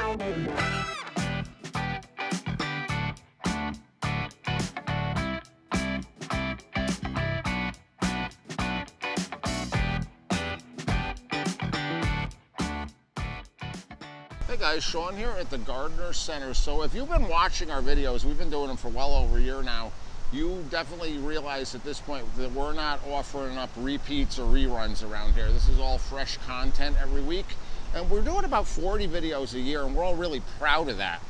Hey guys, Sean here at the Gardener Center. So if you've been watching our videos, we've been doing them for well over a year now, you definitely realize at this point that we're not offering up repeats or reruns around here. This is all fresh content every week. And we're doing about 40 videos a year, and we're all really proud of that.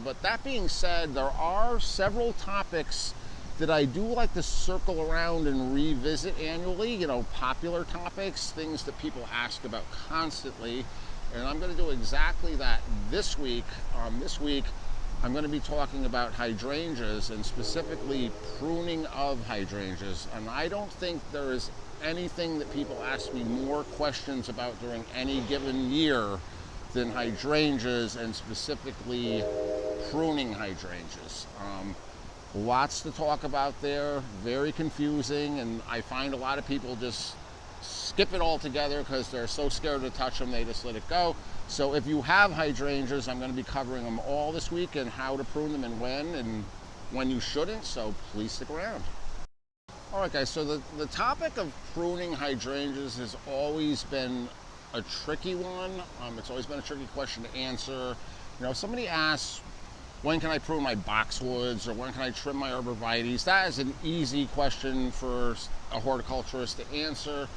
But that being said, there are several topics that I do like to circle around and revisit annually. You know, popular topics, things that people ask about constantly. And I'm going to do exactly that this week. This week, I'm going to be talking about hydrangeas and specifically pruning of hydrangeas. And I don't think there is anything that people ask me more questions about during any given year than hydrangeas, and specifically pruning hydrangeas. Lots to talk about there, very confusing, and I find a lot of people just skip it all together because they're so scared to touch them, they just let it go. So if you have hydrangeas, I'm going to be covering them all this week and how to prune them and when you shouldn't, so please stick around. All right guys, so the topic of pruning hydrangeas has always been a tricky one. It's always been a tricky question to answer. You know, if somebody asks, when can I prune my boxwoods, or when can I trim my arborvitaes? That is an easy question for a horticulturist to answer.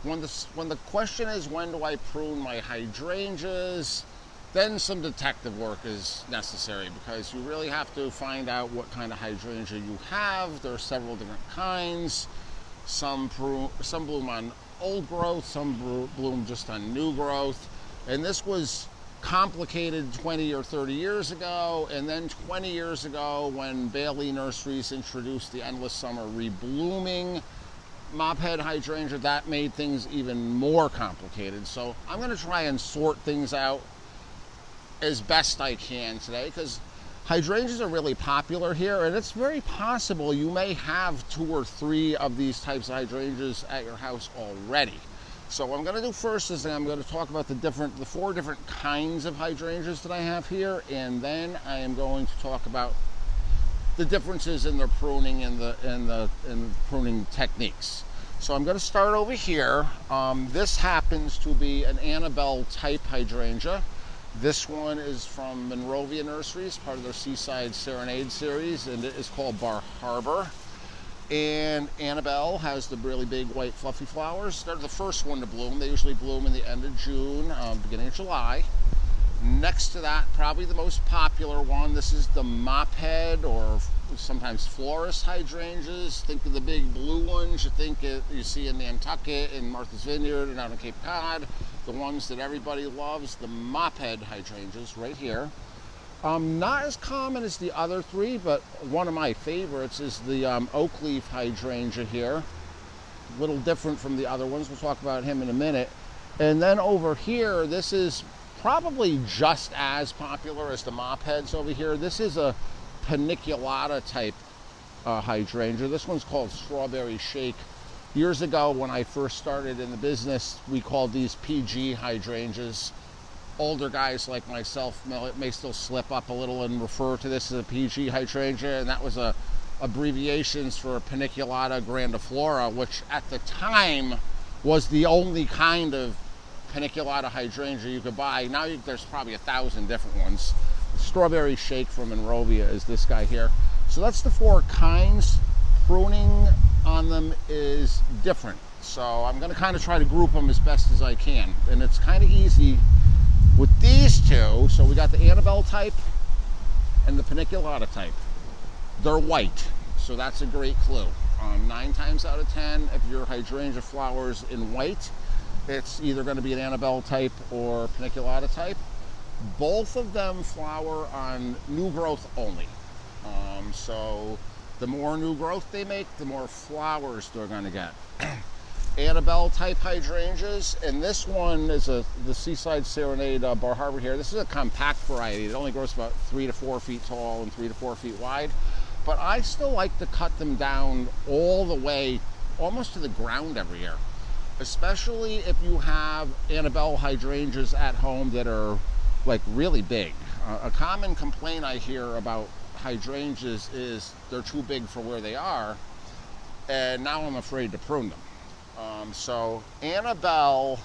When the question is, when do I prune my hydrangeas, then some detective work is necessary, because you really have to find out what kind of hydrangea you have. There are several different kinds. Some bloom on old growth, some bloom just on new growth. And this was complicated 20 or 30 years ago, and then 20 years ago when Bailey Nurseries introduced the endless summer reblooming Mophead Hydrangea, that made things even more complicated. So I'm going to try and sort things out as best I can today, because hydrangeas are really popular here, and it's very possible you may have 2 or 3 of these types of hydrangeas at your house already. So what I'm going to do first is I'm going to talk about the 4 different kinds of hydrangeas that I have here, and then I am going to talk about the differences in their pruning and the pruning techniques. So I'm going to start over here. This happens to be an Annabelle type hydrangea. This one is from Monrovia Nurseries, part of their Seaside Serenade series, and it is called Bar Harbor. And Annabelle has the really big white fluffy flowers. They're the first one to bloom. They usually bloom in the end of June, beginning of July. Next to that, probably the most popular one, this is the Mophead, or sometimes florist hydrangeas. Think of the big blue ones you see in Nantucket, in Martha's Vineyard, and out on Cape Cod. The ones that everybody loves, the Mophead hydrangeas right here. Not as common as the other 3, but one of my favorites is the oak leaf hydrangea here. A little different from the other ones. We'll talk about him in a minute. And then over here, this is probably just as popular as the Mopheads over here. This is a paniculata type hydrangea. This one's called Strawberry Shake. Years ago, when I first started in the business, we called these PG hydrangeas. Older guys like myself may still slip up a little and refer to this as a PG hydrangea, and that was abbreviations for Paniculata grandiflora, which at the time was the only kind of Paniculata hydrangea you could buy. Now there's probably 1,000 different ones. Strawberry Shake from Monrovia is this guy here. So that's the 4 kinds. Pruning on them is different. So I'm going to kind of try to group them as best as I can. And it's kind of easy with these 2. So we got the Annabelle type and the Paniculata type. They're white, so that's a great clue. 9 times out of 10, if your hydrangea flowers in white, it's either going to be an Annabelle type or Paniculata type. Both of them flower on new growth only. So the more new growth they make, the more flowers they're going to get. Annabelle type hydrangeas, and this one is the Seaside Serenade Bar Harbor here. This is a compact variety. It only grows about 3 to 4 feet tall and 3 to 4 feet wide. But I still like to cut them down all the way, almost to the ground every year. Especially if you have Annabelle hydrangeas at home that are 3 to 4 feet tall and 3 to 4 feet wide. But I still like to cut them down all the way, almost to the ground every year. Especially if you have Annabelle hydrangeas at home that are 3 to 4 feet tall and 3 to 4 feet wide. But I still like to cut them down all the way, almost to the ground every year. like really big. A common complaint I hear about hydrangeas is they're too big for where they are, and now I'm afraid to prune them. So Annabelle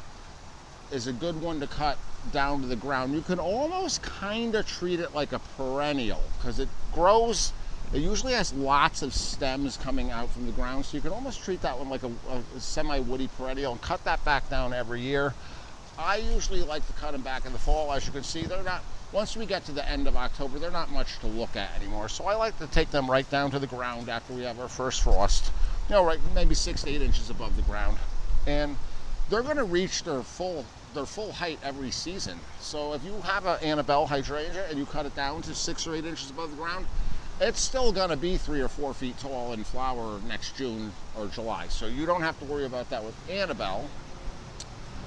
is a good one to cut down to the ground. You can almost kind of treat it like a perennial because it grows. It usually has lots of stems coming out from the ground, so you can almost treat that one like a semi-woody perennial and cut that back down every year. I usually like to cut them back in the fall. As you can see, they're not, once we get to the end of October, they're not much to look at anymore. So I like to take them right down to the ground after we have our first frost. You know, right, maybe 6 to 8 inches above the ground. And they're going to reach their full height every season. So if you have an Annabelle Hydrangea and you cut it down to 6 or 8 inches above the ground, it's still going to be 3 or 4 feet tall and flower next June or July. So you don't have to worry about that with Annabelle.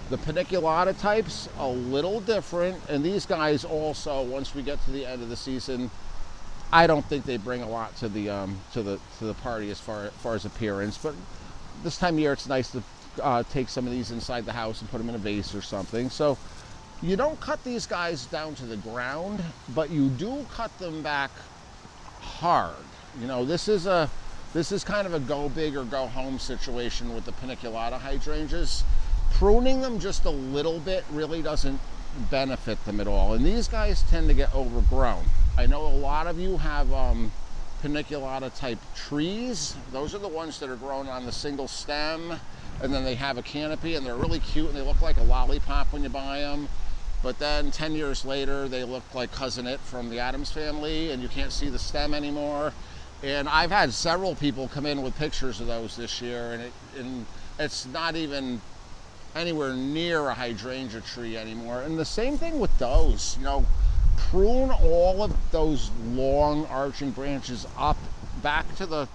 The paniculata types, a little different, and these guys also, once we get to the end of the season, I don't think they bring a lot to the party as far as appearance. But this time of year, it's nice to take some of these inside the house and put them in a vase or something. So you don't cut these guys down to the ground, but you do cut them back hard. You know, this is kind of a go big or go home situation with the paniculata hydrangeas. Pruning them just a little bit really doesn't benefit them at all, and these guys tend to get overgrown. I know a lot of you have paniculata type trees. Those are the ones that are grown on the single stem, and then they have a canopy, and they're really cute, and they look like a lollipop when you buy them. But then 10 years later, they look like Cousin It from the Addams Family, and you can't see the stem anymore. And I've had several people come in with pictures of those this year, and it's not even anywhere near a hydrangea tree anymore. And the same thing with those. You know, prune all of those long arching branches up back to the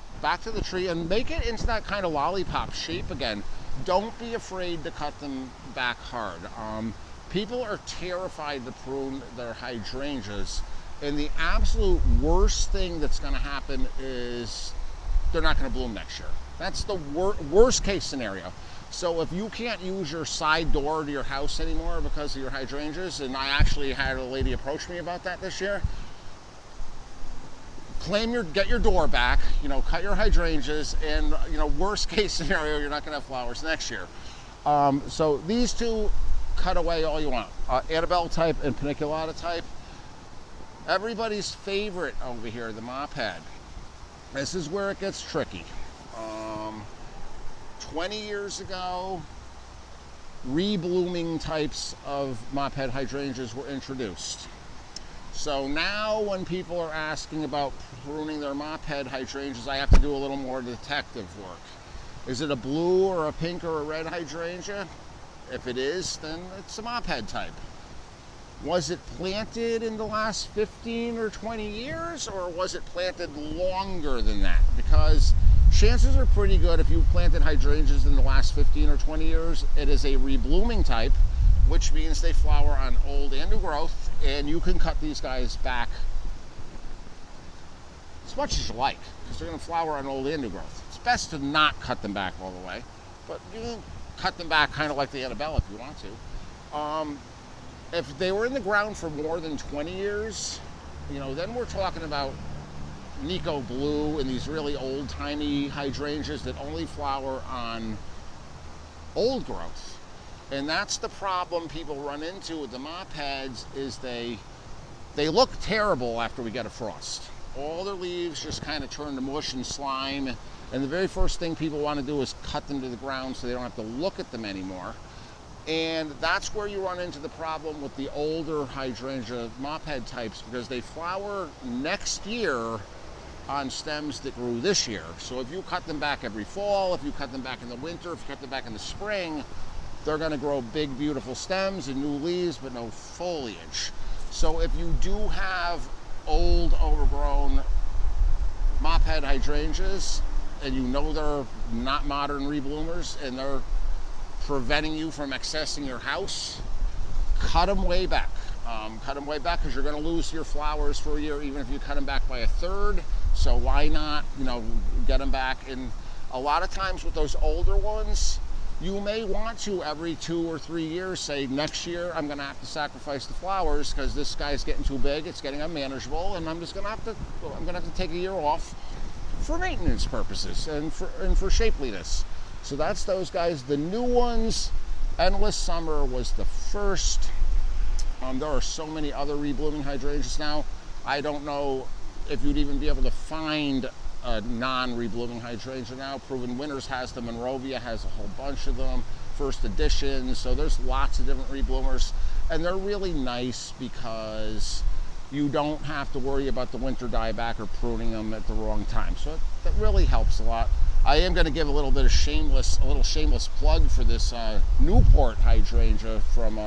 tree and make it into that kind of lollipop shape again. Don't be afraid to cut them back hard. People are terrified to prune their hydrangeas, and the absolute worst thing that's going to happen is they're not going to bloom next year. That's the worst case scenario. So if you can't use your side door to your house anymore because of your hydrangeas, and I actually had a lady approach me about that this year, get your door back, you know, cut your hydrangeas, and, you know, worst case scenario, you're not going to have flowers next year. So these two, cut away all you want. Annabelle type and paniculata type. Everybody's favorite over here, the Mophead. This is where it gets tricky. 20 years ago, reblooming types of Mophead hydrangeas were introduced. So now when people are asking about pruning their Mophead hydrangeas, I have to do a little more detective work. Is it a blue or a pink or a red hydrangea? If it is, then it's a Mophead type. Was it planted in the last 15 or 20 years, or was it planted longer than that? Because chances are pretty good if you planted hydrangeas in the last 15 or 20 years, it is a reblooming type, which means they flower on old and new growth, and you can cut these guys back as much as you like, because they're going to flower on old and new growth. It's best to not cut them back all the way, but you can cut them back kind of like the Annabelle if you want to. If they were in the ground for more than 20 years, you know, then we're talking about Nico Blue and these really old-timey hydrangeas that only flower on old growth. And that's the problem people run into with the Mopheads, is they look terrible after we get a frost. All their leaves just kind of turn to mush and slime, and the very first thing people want to do is cut them to the ground so they don't have to look at them anymore. And that's where you run into the problem with the older hydrangea Mophead types, because they flower next year on stems that grew this year. So if you cut them back every fall, if you cut them back in the winter, if you cut them back in the spring, they're going to grow big, beautiful stems and new leaves, but no foliage. So if you do have old, overgrown Mophead hydrangeas, and you know they're not modern rebloomers, and they're preventing you from accessing your house, cut them way back. Cut them way back, because you're going to lose your flowers for a year, even if you cut them back by a third. So why not, you know, get them back? And a lot of times with those older ones, You may want to every 2 or 3 years say, next year I'm gonna have to sacrifice the flowers because this guy's getting too big, it's getting unmanageable, and I'm gonna have to take a year off for maintenance purposes and for shapeliness. So that's those guys. The new ones, Endless Summer was the first. There are so many other reblooming hydrangeas now. I don't know if you'd even be able to find a non-reblooming hydrangea now. Proven Winners has them, Monrovia has a whole bunch of them, first editions, so there's lots of different rebloomers, and they're really nice because you don't have to worry about the winter dieback or pruning them at the wrong time. So that really helps a lot. I am going to give a little shameless plug for this Newport hydrangea from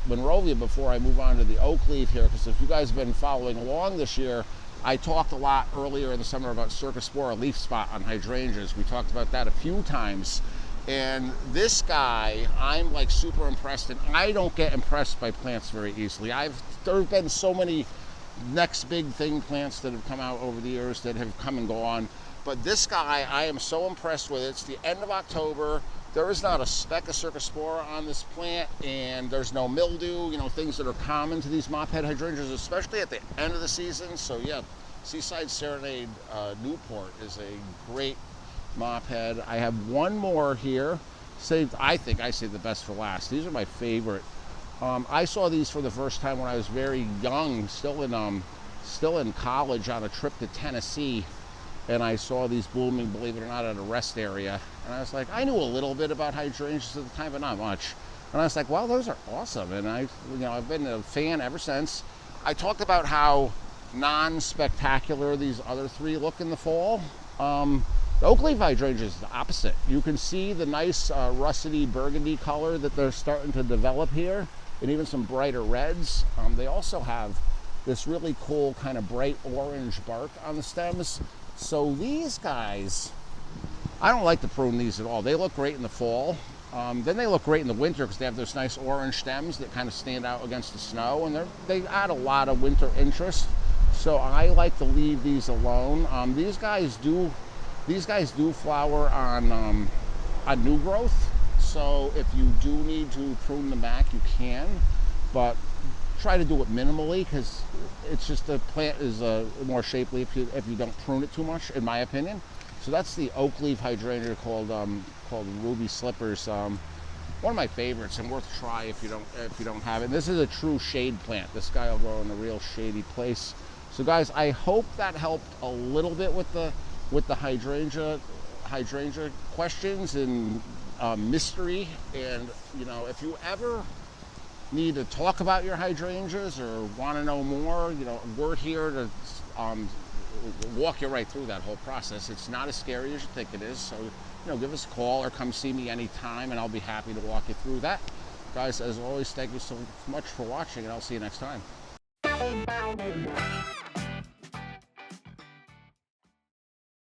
Monrovia before I move on to the oak leaf here, because if you guys have been following along this year, I talked a lot earlier in the summer about Cercospora leaf spot on hydrangeas. We talked about that a few times. And this guy, I'm like super impressed, and I don't get impressed by plants very easily. There have been so many next big thing plants that have come out over the years that have come and gone. But this guy, I am so impressed with. It's the end of October. There is not a speck of Cercospora on this plant, and there's no mildew, you know, things that are common to these Mophead hydrangeas, especially at the end of the season. So yeah, Seaside Serenade Newport is a great Mophead. I have one more here. I think I saved the best for last. These are my favorite. I saw these for the first time when I was very young, still in college on a trip to Tennessee. And I saw these blooming, believe it or not, at a rest area. And I was like, I knew a little bit about hydrangeas at the time, but not much. And I was like, wow, those are awesome. And I've been a fan ever since. I talked about how non-spectacular these other three look in the fall. The oak leaf hydrangea is the opposite. You can see the nice russety burgundy color that they're starting to develop here, and even some brighter reds. They also have this really cool kind of bright orange bark on the stems. So these guys, I don't like to prune these at all. They look great in the fall. Then they look great in the winter because they have those nice orange stems that kind of stand out against the snow, and they add a lot of winter interest. So I like to leave these alone. These guys do flower on new growth. So if you do need to prune them back, you can, but try to do it minimally because it's just the plant is more shapely if you don't prune it too much, in my opinion. So that's the oak leaf hydrangea called Ruby Slippers. One of my favorites and worth a try if you don't have it. And this is a true shade plant. This guy will grow in a real shady place. So guys, I hope that helped a little bit with the hydrangea questions and mystery. And if you ever need to talk about your hydrangeas or want to know more, we're here to walk you right through that whole process. It's not as scary as you think it is. So, give us a call or come see me anytime, and I'll be happy to walk you through that. Guys, as always, thank you so much for watching, and I'll see you next time.